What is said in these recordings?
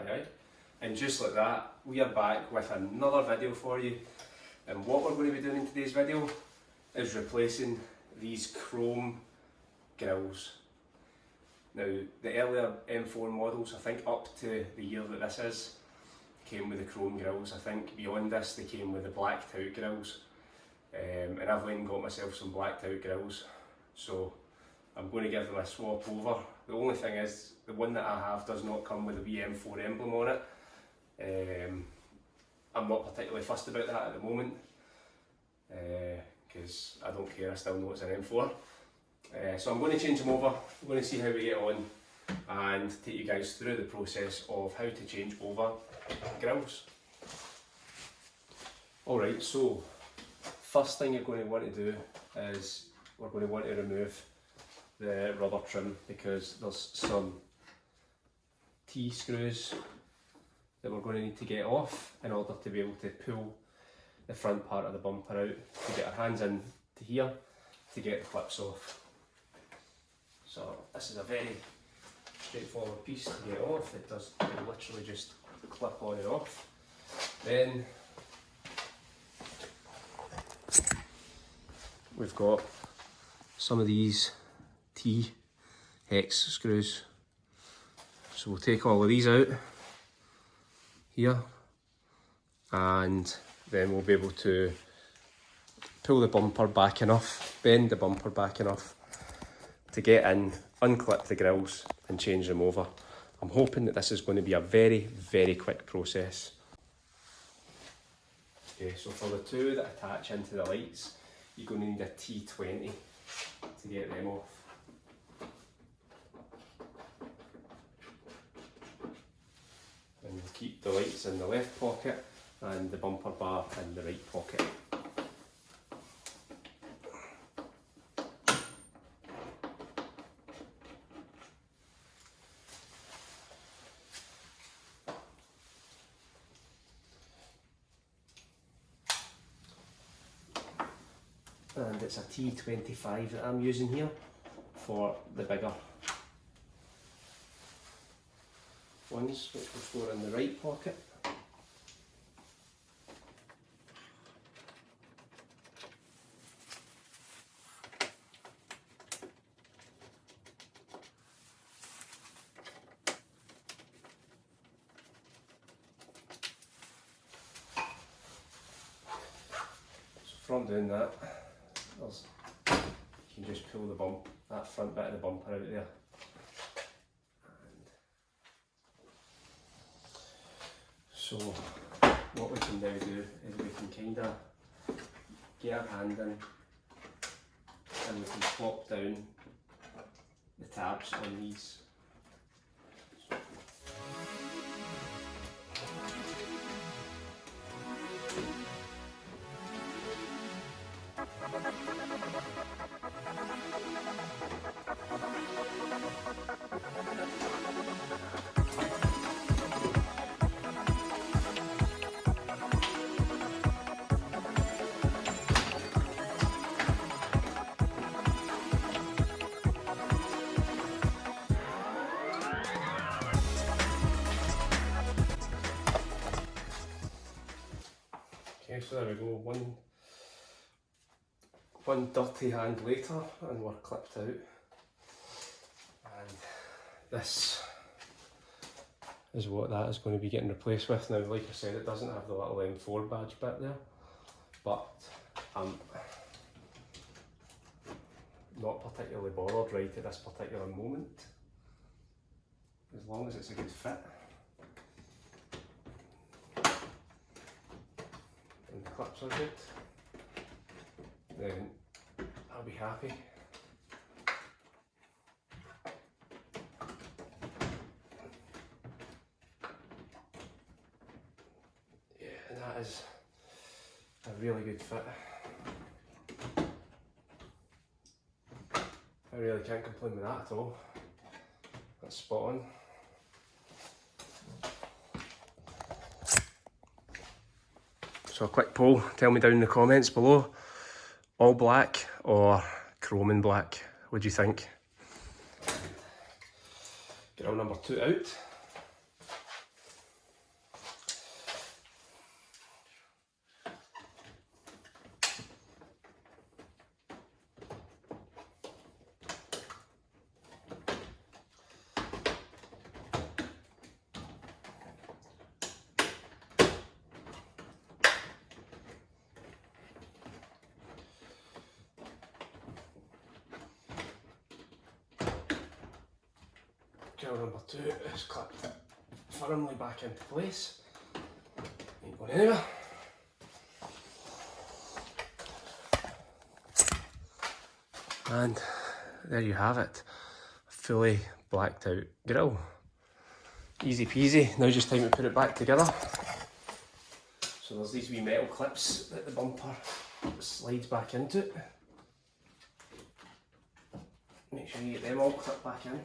guy. And just like that, we are back with another video for you. And what we're going to be doing in today's video is replacing these chrome grills. Now, the earlier M4 models, I think up to the year that this is, came with the chrome grills. I think beyond this they came with the blacked out grills. And I've went and got myself some blacked out grills. So I'm going to give them a swap over. The only thing is, the one that I have does not come with a VM4 emblem on it. I'm not particularly fussed about that at the moment, because I don't care, I still know it's an M4. So I'm going to change them over, I'm going to see how we get on and take you guys through the process of how to change over grills. Alright, so first thing you're going to want to do is we're going to want to remove the rubber trim, because there's some T-screws that we're going to need to get off in order to be able to pull the front part of the bumper out, to get our hands in to here to get the clips off. So this is a very straightforward piece to get off. It does literally just clip on and off. Then we've got some of these T-hex screws. So we'll take all of these out here, and then we'll be able to pull the bumper back enough, bend the bumper back enough to get in, unclip the grills and change them over. I'm hoping that this is going to be a very, very quick process. Okay, so for the two that attach into the lights, you're going to need a T20 to get them off. And we'll keep the lights in the left pocket and the bumper bar in the right pocket. And it's a T25 that I'm using here for the bigger ones, which will store in the right pocket. So from doing that, you can just pull the that front bit of the bumper out there. So what we can now do is we can kind of get our hand in and we can plop down the tabs on these. Okay, so there we go, one dirty hand later and we're clipped out. And this is what that is going to be getting replaced with. Now, like I said, it doesn't have the little M4 badge bit there, but I'm not particularly bothered right at this particular moment, as long as it's a good fit. And the clips are good, then I'll be happy. Yeah, and that is a really good fit. I really can't complain with that at all. That's spot on. So a quick poll, tell me down in the comments below, all black or chrome and black, what do you think? Grill number 2 out. grill number 2 is clipped firmly back into place. Ain't going anywhere. And there you have it, a fully blacked out grill. Easy peasy, now just time to put it back together. So there's these wee metal clips that the bumper slides back into. Make sure you get them all clipped back in.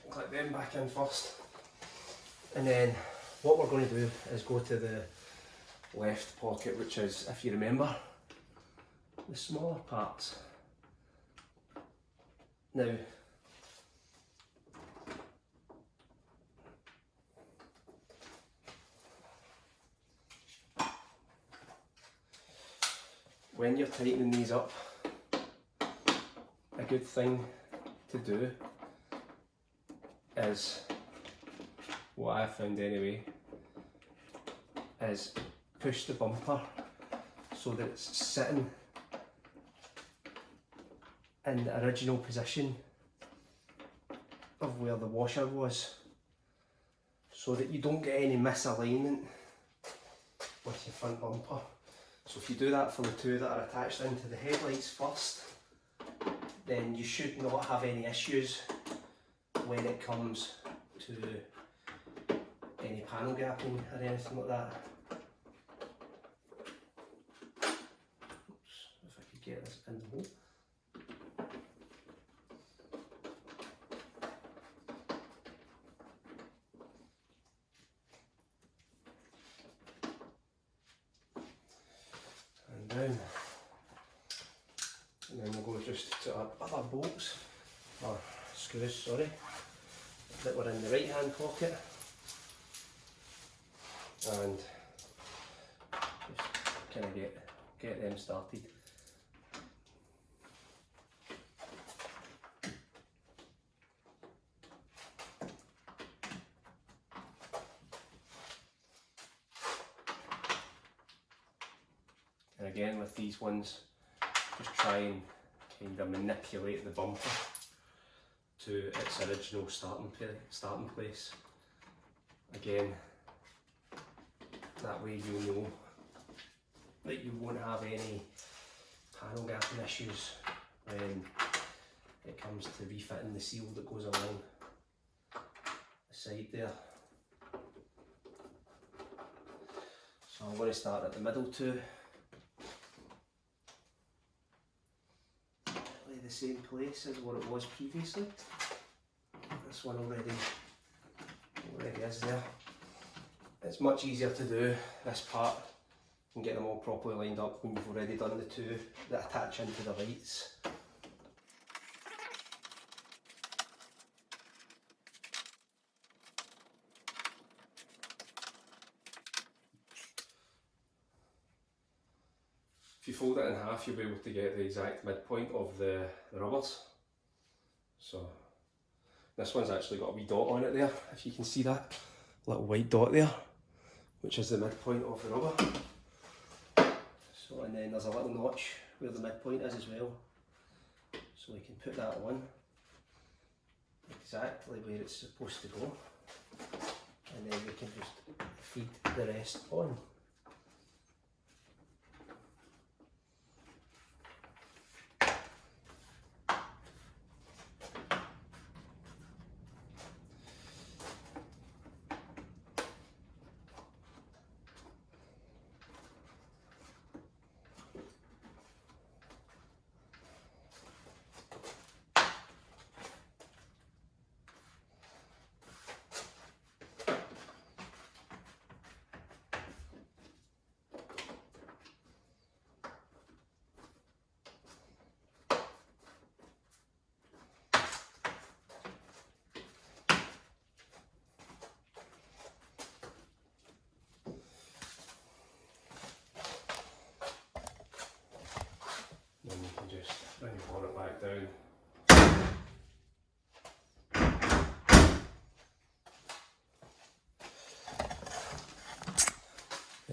Clip them back in first. And then what we're going to do is go to the left pocket, which is, if you remember, the smaller parts. Now, when you're tightening these up, a good thing to do is, what I found anyway, is push the bumper so that it's sitting in the original position of where the washer was, so that you don't get any misalignment with your front bumper. So if you do that for the two that are attached into the headlights first, then you should not have any issues when it comes to any panel gapping or anything like that. Oops, if I could get this in the hole. And down. And then we'll go just to our other bolts, or screws, sorry, that were in the right hand pocket. And just kind of get them started. And again with these ones, just try and kind of manipulate the bumper to its original starting place. Again, that way you'll know that you won't have any panel gapping issues when it comes to refitting the seal that goes along the side there. So I'm going to start at the middle two. The same place as what it was previously. This one already is there. It's much easier to do this part and get them all properly lined up when you've already done the two that attach into the lights. If you fold it in half, you'll be able to get the exact midpoint of the rubbers. So this one's actually got a wee dot on it there, if you can see that little white dot there, which is the midpoint of the rubber. So, and then there's a little notch where the midpoint is as well. So we can put that on exactly where it's supposed to go. And then we can just feed the rest on.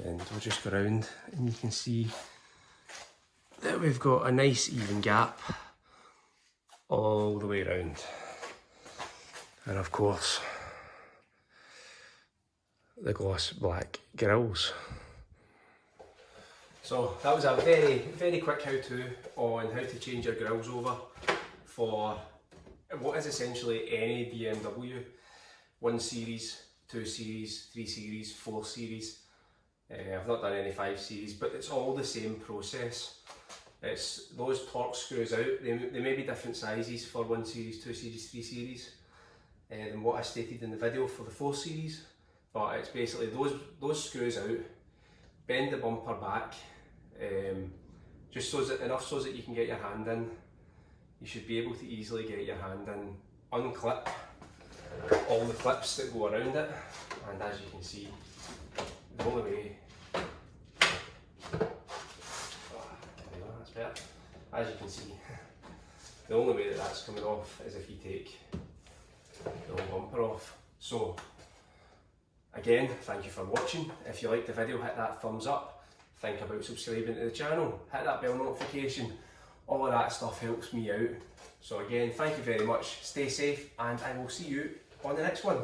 And we'll just go around and you can see that we've got a nice even gap all the way around. And of course, the gloss black grills. So that was a very quick how-to on how to change your grills over for what is essentially any BMW 1 Series, 2 Series, 3 Series, 4 Series. I've not done any 5 Series, but it's all the same process. It's those torque screws out. They may be different sizes for 1 Series, 2 Series, 3 Series than what I stated in the video for the 4 Series. But it's basically those screws out, bend the bumper back, just so that enough so that you can get your hand in. You should be able to easily get your hand in, unclip all the clips that go around it, and as you can see, the only way, that's better. As you can see, the only way that that's coming off is if you take the whole bumper off. So again, thank you for watching. If you liked the video, hit that thumbs up. Think about subscribing to the channel, hit that bell notification. All of that stuff helps me out. So again, thank you very much. Stay safe, and I will see you on the next one.